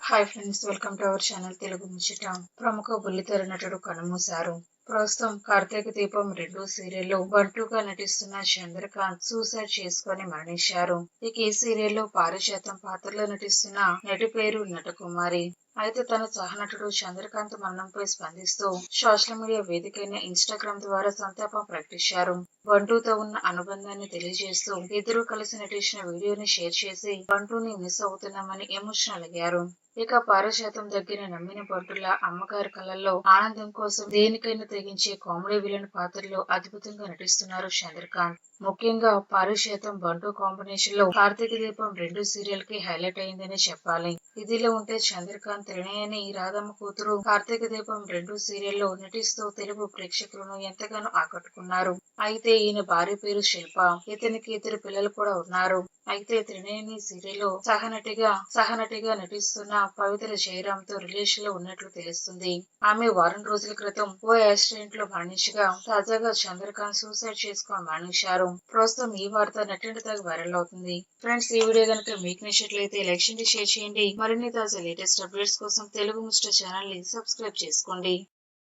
Hi friends, welcome to our channel Telugu ముచ్చట. ప్రముఖ బుల్లితెర నటుడు కన్నుమూశారు. ప్రస్తుతం కార్తీక దీపం 2 సీరియల్లో బంటుగా నటిస్తున్న చంద్రకాంత్ సూసైడ్ చేసుకుని మరణించారు. ఇక ఈ సీరియల్లో పారిజాతం పాత్రలో నటిస్తున్న నటి పేరు నటకుమారి. అయితే తన సహనటుడు చంద్రకాంత్ మరణంపై స్పందిస్తూ సోషల్ మీడియా వేదికైన ఇన్స్టాగ్రామ్ ద్వారా సంతాపం ప్రకటించారు. బంటుతో ఉన్న అనుబంధాన్ని తెలియజేస్తూ ఇద్దరు కలిసి నటించిన వీడియోని షేర్ చేసి బంటుని మిస్ అవుతున్నామని ఎమోషనల్ అయ్యారు. ఇక పారిజాతం దగ్గర నమ్మిన బంటుల అమ్మగారి కళ్ళల్లో ఆనందం కోసం దేనికైనా తెగించే కామెడీ విలన్ పాత్రలో అద్భుతంగా నటిస్తున్నారు చంద్రకాంత్. ముఖ్యంగా పారిజాతం బంటు కాంబినేషన్ లో కార్తీక దీపం 2 సీరియల్ కి హైలైట్ అయిందని చెప్పాలి. ఇదిలో ఉంటే చంద్రకాంత్ త్రినయని రాధమ్మ కూతురు కార్తీక దీపం 2 సీరియల్లో నటిస్తూ తెలుగు ప్రేక్షకులను ఎంతగానో ఆకట్టుకున్నారు. అయితే ఈయన భార్య పేరు శిల్ప. ఇతనికి ఇద్దరు పిల్లలు కూడా ఉన్నారు. అయితే త్రినయని సీరియల్లో సహనటిగా నటిస్తున్న పవిత్ర జయరామ్ తో రిలేషన్ లో ఉన్నట్లు తెలుస్తుంది. ఆమె వారం రోజుల క్రితం ఓ యాక్సిడెంట్ లో మరణించగా తాజాగా చంద్రకాంత్ సూసైడ్ చేసుకుని మరణించారు. ప్రస్తుతం ఈ వార్త నెట్టింటి దాకా వైరల్ అవుతుంది. ఫ్రెండ్స్, ఈ వీడియో కనుక మీకు నచ్చినట్లయితే లైక్ చేయండి, షేర్ చేయండి. మరిన్ని తాజా లేటెస్ట్ అప్డేట్స్ కోసం తెలుగు ముచ్చట ఛానల్ ని సబ్స్క్రైబ్ చేసుకోండి.